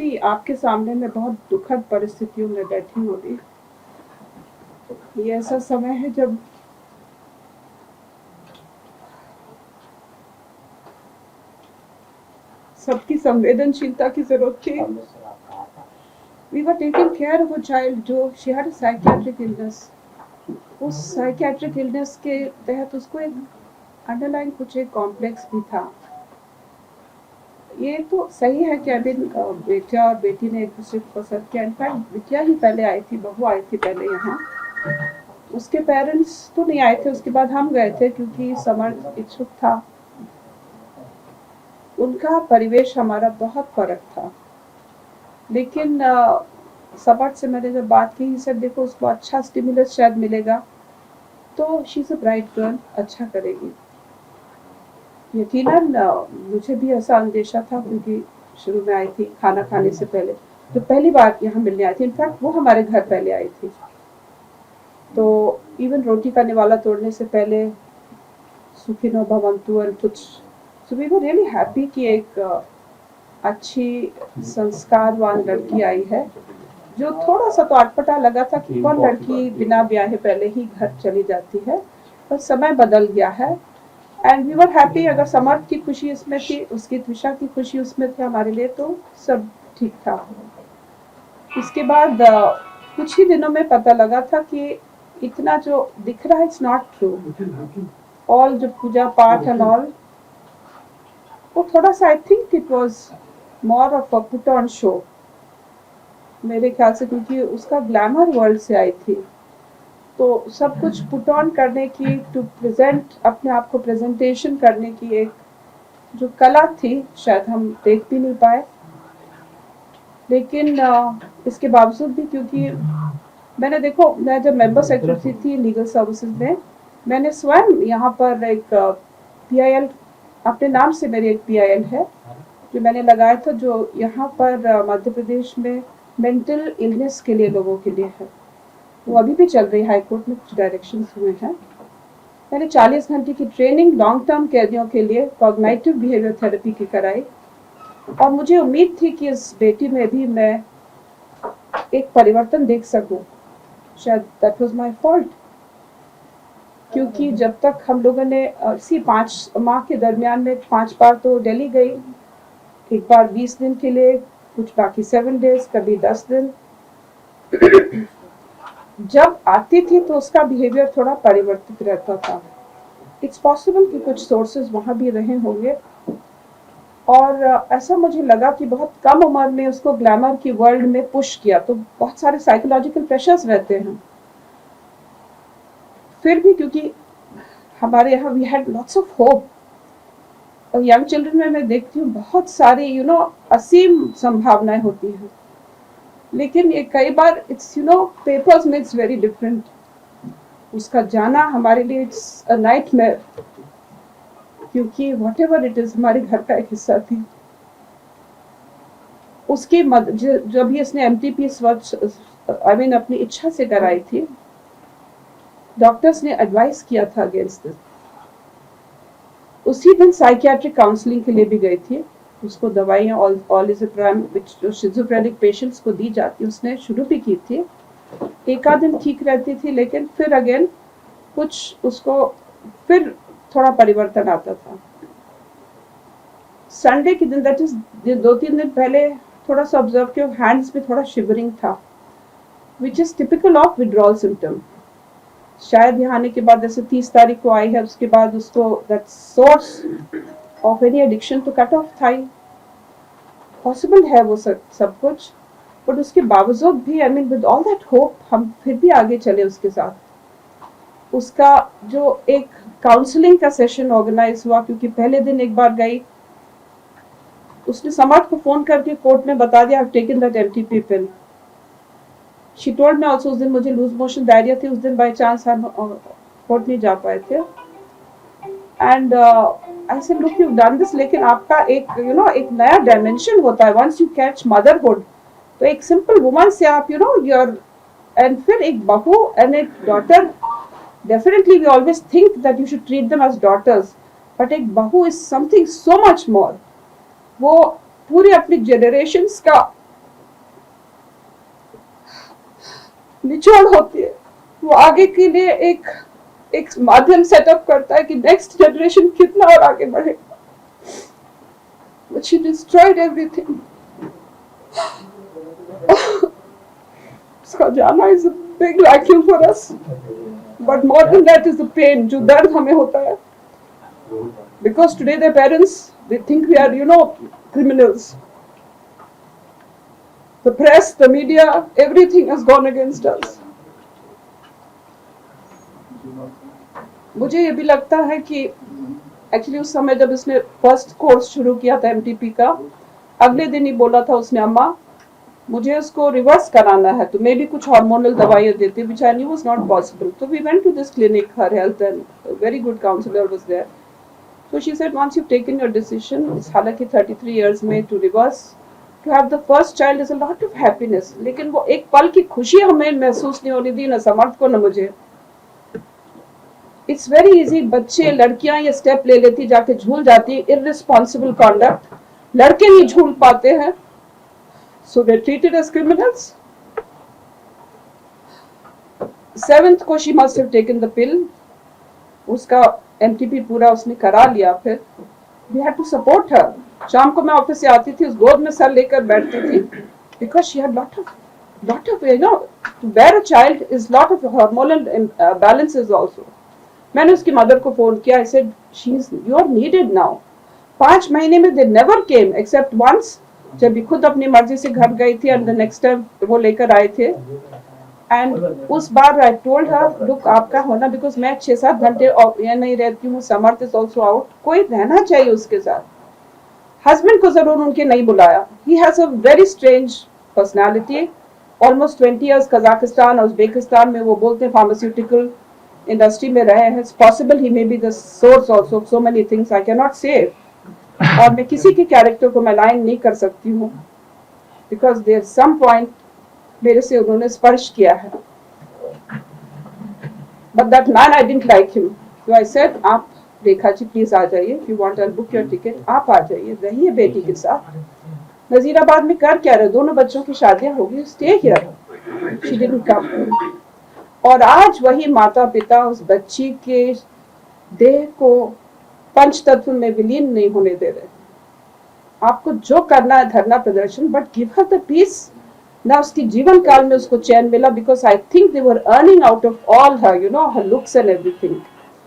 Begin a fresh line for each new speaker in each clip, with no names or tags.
सी आपके सामने मैं बहुत दुखद परिस्थितियों में बैठी हूँ अभी। ये ऐसा समय है जब सबकी संवेदनशीलता की जरूरत थी। We were taking care of a child जो she had a psychiatric illness। उस साइकियाट्रिक इलनेस के तहत उसको एक अंडरलाइन कुछ एक कॉम्प्लेक्स भी था। ये तो सही है कि अभी बेटा और बेटी ने एक दूसरे को पसंद किया। इनफैक्ट बिटिया ही पहले आई थी, बहू आई थी पहले यहाँ। उसके पेरेंट्स तो नहीं आए थे, उसके बाद हम गए थे क्योंकि समर्थ इच्छुक था। उनका परिवेश हमारा बहुत फर्क था, लेकिन समर्थ से मैंने जब बात की, सर देखो उसको अच्छा स्टिमुलस शायद मिलेगा तो she is a bright girl, अच्छा करेगी। यकीनन मुझे भी ऐसा अंदेशा था क्योंकि शुरू में आई थी खाना खाने से पहले, जो पहली बार यहाँ मिलने आई थी। इनफैक्ट वो हमारे घर पहले आई थी, तो इवन रोटी का निवाला तोड़ने से पहले सुखिनो भवंतु और कुछ। So we were really happy कि एक अच्छी संस्कारवान लड़की आई है। जो थोड़ा सा तो अटपटा लगा था कि कौन लड़की बिना ब्याहे पहले ही घर चली जाती है, पर समय बदल गया है। And we were happy. अगर समर्थ की खुशी इसमें थी, उसकी त्रिषा की खुशी उसमें थी, हमारे लिए तो सब ठीक था। इसके बाद कुछ ही दिनों में पता लगा था कि इतना जो दिख रहा है इट्स नॉट ट्रू। ऑल जो पूजा पाठ एंड ऑल, वो थोड़ा सा I think it was more of a put on show मेरे ख्याल से, क्योंकि उसका ग्लैमर वर्ल्ड से आई थी। तो सब कुछ पुट ऑन करने की, टू प्रेजेंट, अपने आप को प्रेजेंटेशन करने की एक जो कला थी, शायद हम देख भी नहीं पाए। लेकिन इसके बावजूद भी, क्योंकि मैंने देखो, मैं जब मेंबर सेक्रेटरी थी लीगल सर्विसेज में, मैंने स्वयं यहाँ पर एक PIL, अपने नाम से मेरी एक PIL है जो मैंने लगाया था, जो यहाँ पर मध्य प्रदेश में मेंटल इलनेस के लिए लोगों के लिए है। वो अभी भी चल रही है, हाईकोर्ट में कुछ डायरेक्शंस हुए हैं। मैंने 40 घंटे की ट्रेनिंग लॉन्ग टर्म कैदियों के लिए कॉग्निटिव बिहेवियर थेरेपी की कराई, और मुझे उम्मीद थी कि इस बेटी में भी मैं एक परिवर्तन देख सकूं। शायद दैट वाज माय फॉल्ट, क्योंकि जब तक हम लोगों ने 5 माह के दरमियान में 5 बार तो दिल्ली गई, एक बार 20 दिन के लिए, कुछ बाकी 7 डेज, कभी 10 दिन। जब आती थी तो उसका बिहेवियर थोड़ा परिवर्तित रहता था। इट्स पॉसिबल कि कुछ सोर्सेज वहाँ भी रहे होंगे, और ऐसा मुझे लगा कि बहुत कम उम्र में उसको ग्लैमर की वर्ल्ड में पुश किया, तो बहुत सारे साइकोलॉजिकल प्रेशर्स रहते हैं। फिर भी क्योंकि हमारे यहाँ we had lots of hope, और यंग चिल्ड्रन में मैं देखती हूँ बहुत सारी असीम संभावनाएं होती हैं। लेकिन ये कई बार इट्स पेपर्स में इट्स वेरी डिफरेंट। उसका जाना हमारे लिए इट्स अ नाइटमेयर, क्योंकि व्हाटएवर इट इज हमारे घर का एक हिस्सा थी। उसकी जब भी इसने MTP अपनी इच्छा से कराई थी, डॉक्टर्स ने एडवाइस किया था अगेंस्ट दिस। उसी दिन साइकियाट्रिक काउंसलिंग के लिए भी गई थी। उसको दवाइयाँ ऑलिज़ेप्राम जो शिज़ोफ्रेनिक पेशेंट्स को दी जाती, उसने शुरू भी की थी। एक आध दिन ठीक रहती थी, लेकिन फिर अगेन कुछ उसको फिर थोड़ा परिवर्तन आता था। संडे के दिन, दैट इज 2-3 दिन पहले, थोड़ा सा ऑब्जर्व किया, हैंड्स में थोड़ा शिवरिंग था, which is typical of withdrawal symptom. शायद यहाँ आने के बाद, जैसे 30 तारीख को आई है, उसके बाद उसको that source of any addiction तो कट ऑफ था ही। पॉसिबल है वो सब कुछ, बट उसके बावजूद भी विद ऑल दैट होप हम फिर भी आगे चले उसके साथ। उसका जो एक काउंसलिंग का सेशन ऑर्गेनाइज हुआ, क्योंकि पहले दिन एक बार गई, उसने समर्थ को फोन करके कोर्ट में बता दिया, I have taken that MTP pill. She told me also, उस दिन मुझे लूज मोशन डायरिया थी, उस दिन बाय चांस हम कोर्ट नहीं जा पाए थे। And I said look, you done this, लेकिन आपका एक एक नया डायमेंशन होता है वंस यू कैच मदरहुड। तो एक सिंपल वुमन से आप योर, एंड फिर एक बहू एंड एक daughter, definitely we always think that you should treat them as daughters, but एक बहू is something so much more. वो पूरे अपनी जनरेशंस का निचोड़ होती है, वो आगे के लिए एक माध्यम सेटअप करता है कि नेक्स्ट जनरेशन कितना और आगे बढ़े। But she destroyed everything. उसका जाना is a big vacuum for us. But more than that is the pain, जो दर्द हमें होता है. Because today their parents, they think we are, criminals. The press, the media, everything has gone against us. मुझे ये भी लगता है कि एक्चुअली उस समय जब इसने फर्स्ट कोर्स शुरू किया था एमटीपी का, अगले दिन ही बोला था उसने, अम्मा मुझे उसको रिवर्स कराना है तो मैं भी कुछ हार्मोनल दवाइयाँ देती, which I knew was not possible. तो we went to this clinic, her health and very good counsellor was there. So she said, once you've taken your decision, हालांकि 33 years में to reverse, to have the first child is a lot of happiness. लेकिन वो एक पल की खुशी हमें महसूस नहीं होने दी, न समर्थ को न मुझे. It's very easy, बच्चे लड़कियां ये स्टेप ले लेती, जाके झूल जाती, irresponsible conduct. लड़के नहीं झूल पाते हैं, so they're treated as criminals. 7th को she must have taken the pill. उसका एमटीपी पूरा उसने करा लिया. फिर we had to support her. शाम को मैं ऑफिस से आती थी, उस गोद में सर लेकर बैठती थी, because she had lot of to bear a child is lot of hormonal balances also. मैंने उसकी मदर को फोन किया. I said, you are needed now. 5 महीने में they never came except once, जब भी खुद अपनी मर्जी से घर गई थी, and the next time वो लेकर आए थे. And उस बार I told her, look आपका होना, because मैं 6-7 घंटे ये नहीं रहती हूँ, समर्थ is also out, कोई रहना चाहिए उसके साथ. हस्बैंड को जरूर उनके नहीं बुलाया. He has a very strange personality. Almost 20 years Kazakhstan और उज्बेकिस्तान में वो बोलते हैं फार्मास्यूटिकल इंडस्ट्री में रहे हैं. It's possible he may be the source also of so many things I cannot say. और मैं किसी के कैरेक्टर को मैं लाइन नहीं कर सकती हूँ, because there's some point मेरे से उन्होंने स्पर्श किया है. But that man, I didn't like him. So I said, आप रेखा जी प्लीज आ जाइए, if you want I'll book your ticket. आप आ जाइए, रहिए बेटी के साथ. नजीराबाद में कर क्या रहे, दोनों बच्चों की शादियां हो गई. Stay here. She didn't come. और आज वही माता पिता उस बच्ची के देह को पंचतत्व में विलीन नहीं होने दे रहे. आपको जो करना है धरना प्रदर्शन, but give her the peace ना. उसकी जीवन काल में उसको चैन मिला, because I think they were earning out of all her, her looks and everything.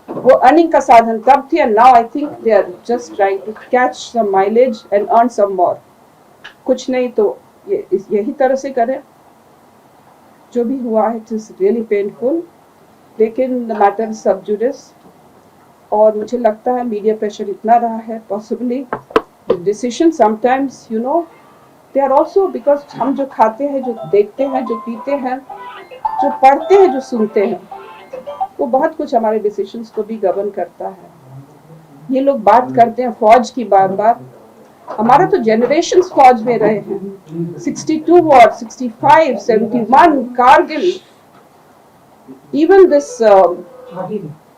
वो अर्निंग का साधन तब थी, and now I think they are just trying to catch some mileage and earn some more. कुछ नहीं तो यही तरह से करें. जो भी हुआ है इट इज रियली पेनफुल, लेकिन द मैटर सब जुडिस. और मुझे लगता है मीडिया प्रेशर इतना रहा है, possibly decision sometimes they are also, because हम जो खाते हैं, जो देखते हैं, जो पीते हैं, जो पढ़ते हैं, जो सुनते हैं, वो बहुत कुछ हमारे डिसीजंस को भी गवर्न करता है. ये लोग बात करते हैं फौज की बार बार. हमारा तो जनरेशन फौज में रहे हैं. 62 war, 65, 71, Kargil. Even this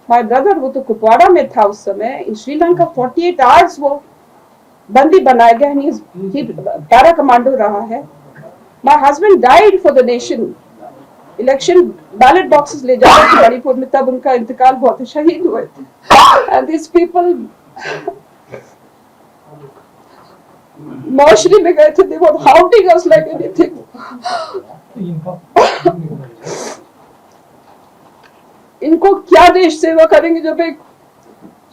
my brother, वो तो कुपवाड़ा में था उस समय. इन श्रीलंका 48 आवर्स वो बंदी बनाया गया. ही पैरा कमांडो रहा है. My husband died for the nation. Election ballot boxes ले जा रहे थे मणिपुर में, तब उनका इंतकाल हुआ था, शहीद हुए थे. एंड दिस पीपल मौशरी में गए थे, they were hounding us like anything. इनको क्या देश सेवा करेंगे जब एक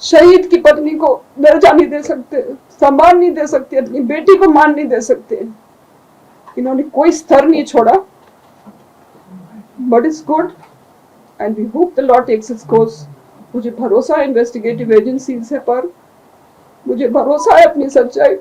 शहीद की पत्नी को दर्जा नहीं दे सकते, सम्मान नहीं दे सकते, अपनी बेटी को मान नहीं दे सकते. इन्होंने कोई स्तर नहीं छोड़ा. But it's good and we hope the law takes its course. मुझे भरोसा है इन्वेस्टिगेटिव एजेंसीज है, पर मुझे भरोसा है अपनी सच्चाई